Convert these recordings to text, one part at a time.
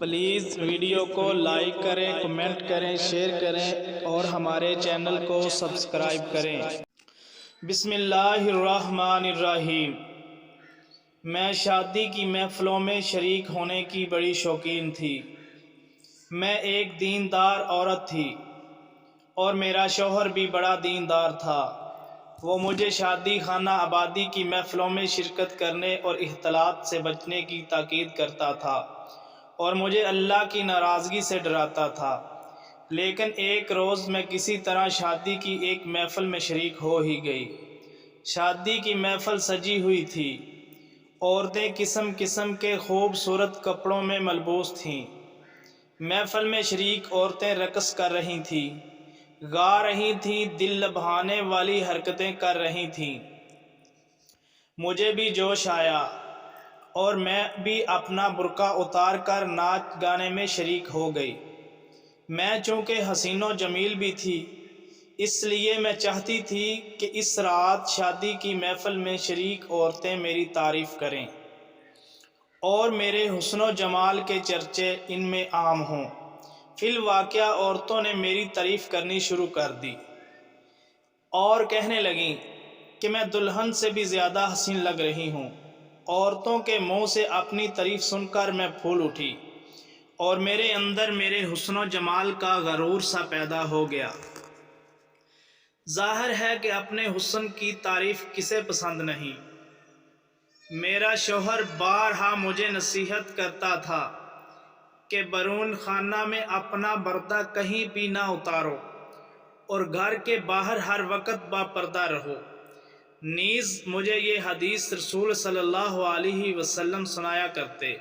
Please video کو like کریں، comment کریں، شیئر کریں اور ہمارے چینل کو سبسکرائب کریں۔ بسم اللہ الرحمن الرحیم۔ میں شادی کی محفلوں میں شریک ہونے کی بڑی شوقین تھی۔ میں ایک دیندار عورت تھی اور میرا شوہر بھی بڑا دیندار تھا۔ وہ مجھے شادی خانہ آبادی کی محفلوں میں شرکت کرنے اور اختلاط سے بچنے کی تاکید کرتا تھا اور مجھے اللہ کی ناراضگی سے ڈراتا تھا۔ لیکن ایک روز میں کسی طرح شادی کی ایک محفل میں شریک ہو ہی گئی۔ شادی کی محفل سجی ہوئی تھی۔ عورتیں قسم قسم کے خوبصورت کپڑوں میں ملبوس تھیں۔ محفل میں شریک عورتیں رقص کر رہی تھیں، گا رہی تھیں، دل لبھانے والی حرکتیں کر رہی تھیں۔ مجھے بھی جوش آیا اور میں بھی اپنا برقع اتار کر ناچ گانے میں شریک ہو گئی۔ میں چونکہ حسین و جمیل بھی تھی، اس لیے میں چاہتی تھی کہ اس رات شادی کی محفل میں شریک عورتیں میری تعریف کریں اور میرے حسن و جمال کے چرچے ان میں عام ہوں۔ فی الواقعہ عورتوں نے میری تعریف کرنی شروع کر دی اور کہنے لگیں کہ میں دلہن سے بھی زیادہ حسین لگ رہی ہوں۔ عورتوں کے منہ سے اپنی تعریف سن کر میں پھول اٹھی اور میرے اندر میرے حسن و جمال کا غرور سا پیدا ہو گیا۔ ظاہر ہے کہ اپنے حسن کی تعریف کسے پسند نہیں۔ میرا شوہر بارہا مجھے نصیحت کرتا تھا کہ بیرون خانہ میں اپنا پردہ کہیں بھی نہ اتارو اور گھر کے باہر ہر وقت با پردہ رہو۔ نیز مجھے یہ حدیث رسول صلی اللہ علیہ وسلم سنایا کرتے،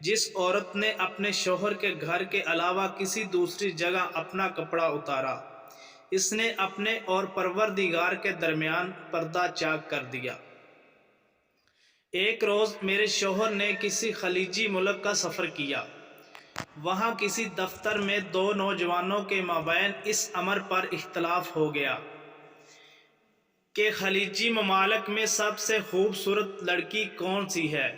جس عورت نے اپنے شوہر کے گھر کے علاوہ کسی دوسری جگہ اپنا کپڑا اتارا، اس نے اپنے اور پروردگار کے درمیان پردہ چاک کر دیا۔ ایک روز میرے شوہر نے کسی خلیجی ملک کا سفر کیا۔ وہاں کسی دفتر میں دو نوجوانوں کے مابین اس امر پر اختلاف ہو گیا کہ خلیجی ممالک میں سب سے خوبصورت لڑکی کون سی ہے۔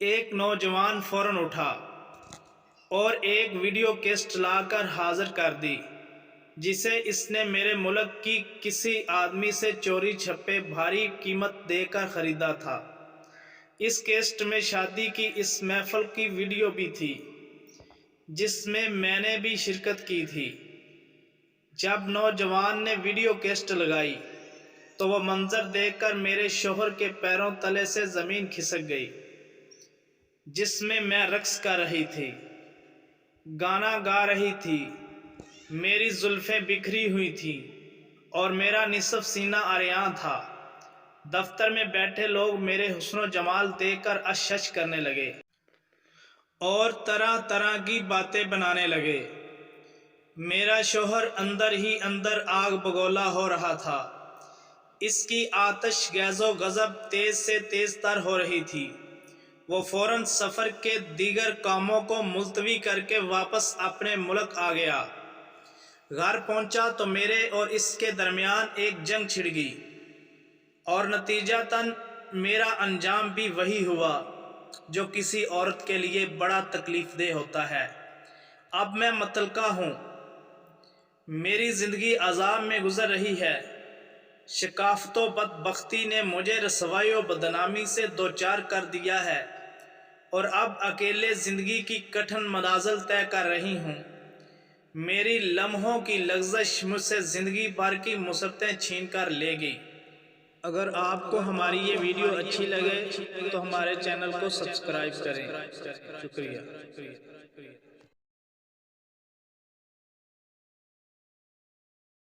ایک نوجوان فوراً اٹھا اور ایک ویڈیو کیسٹ لا کر حاضر کر دی، جسے اس نے میرے ملک کی کسی آدمی سے چوری چھپے بھاری قیمت دے کر خریدا تھا۔ اس کیسٹ میں شادی کی اس محفل کی ویڈیو بھی تھی، جس میں نے بھی شرکت کی تھی۔ جب نوجوان نے ویڈیو کیسٹ لگائی تو وہ منظر دیکھ کر میرے شوہر کے پیروں تلے سے زمین کھسک گئی، جس میں رقص کر رہی تھی، گانا گا رہی تھی، میری زلفیں بکھری ہوئی تھیں اور میرا نصف سینہ عریاں تھا۔ دفتر میں بیٹھے لوگ میرے حسن و جمال دیکھ کر اشش کرنے لگے اور طرح طرح کی باتیں بنانے لگے۔ میرا شوہر اندر ہی اندر آگ بگولا ہو رہا تھا۔ اس کی آتش غیظ و غضب تیز سے تیز تر ہو رہی تھی۔ وہ فوراً سفر کے دیگر کاموں کو ملتوی کر کے واپس اپنے ملک آ گیا۔ گھر پہنچا تو میرے اور اس کے درمیان ایک جنگ چھڑ گئی اور نتیجتاً میرا انجام بھی وہی ہوا جو کسی عورت کے لیے بڑا تکلیف دہ ہوتا ہے۔ اب میں متلقہ ہوں، میری زندگی عذاب میں گزر رہی ہے۔ شقافت و بدبختی نے مجھے رسوائی و بدنامی سے دوچار کر دیا ہے اور اب اکیلے زندگی کی کٹھن منازل طے کر رہی ہوں۔ میری لمحوں کی لغزش مجھ سے زندگی بھر کی مصیبتیں چھین کر لے گئی۔ اگر آپ کو ہماری یہ ویڈیو اچھی لگے تو ہمارے چینل کو سبسکرائب کریں۔ شکریہ۔